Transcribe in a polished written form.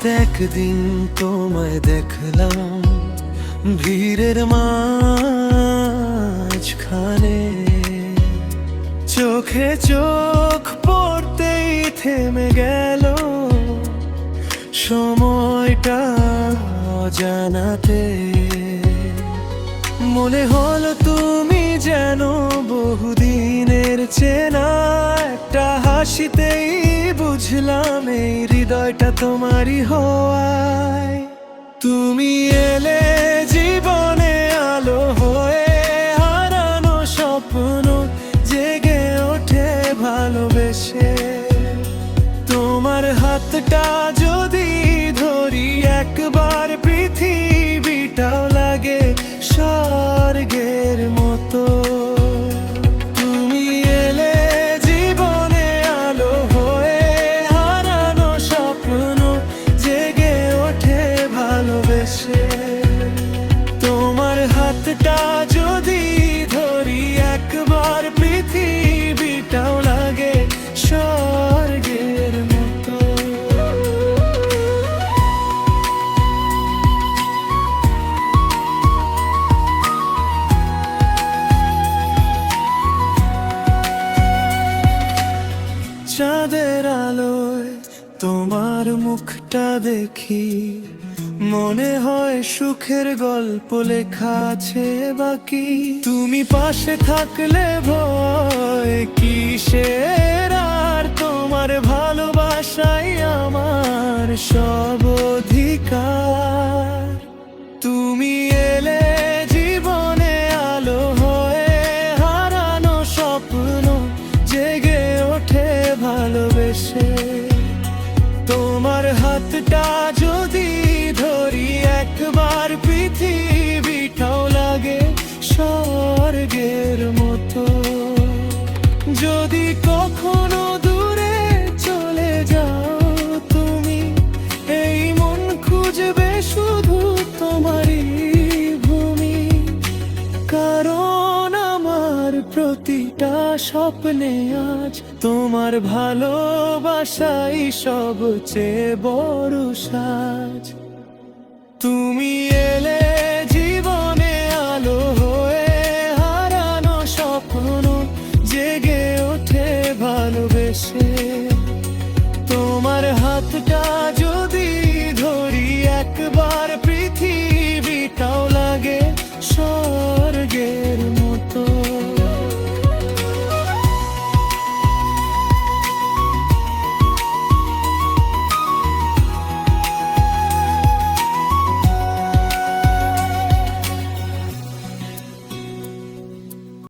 একদিন তোমায় দেখলাম ভিড়ের মাঝখানে, চোখে চোখ পড়তেই থেমে গেল সময়টা অজানাতে। মনে হলো তুমি যেন বহুদিনের চেনা, একটা হাসিতেই বুঝলাম এই হৃদয়টা তোমারই হওয়ায়। তুমি এলে জীবনে আলো হয়ে, হারানো স্বপ্ন জেগে ওঠে ভালোবেসে। তোমার হাতটা যদি ধরি একবার, পৃথিবীটাও লাগে স্বর্গের মতো। তুমি এলে জীবনে আলো হয়ে, হারানো স্বপ্ন জেগে ওঠে ভালোবেসে। তোমার হাতটা যদি ধরি একবার, পৃথিবীটাও লাগে স্বর্গের মতো। চাঁদের আলোয় তোমার মুখটা দেখি, মনে হয় সুখের গল্প লেখা আছে বাকি। তুমি পাশে থাকলে ভয় কিসের, আর তোমার ভালোবাসাই আমার সব অধিকার। তুমি এলে জীবনে আলো হয়ে, হারানো স্বপ্ন জেগে ওঠে ভালোবেসে। তোমার হাতটা যদি ধরি একবার, পৃথিবীটাও লাগে স্বর্গের মতো। যদি কখনো দূরে চলে যাও তুমি, এই মন খুঁজবে শুধু তোমারই ভূমি। কারণ আমার প্রতিটা স্বপ্নে আজ তোমার ভালোবাসাই সবচেয়ে বড় সাজ। তুমি এলে জীবনে আলো হয়ে, হারানো স্বপ্ন জেগে ওঠে ভালোবেসে। তোমার হাতটা যদি ধরি একবার,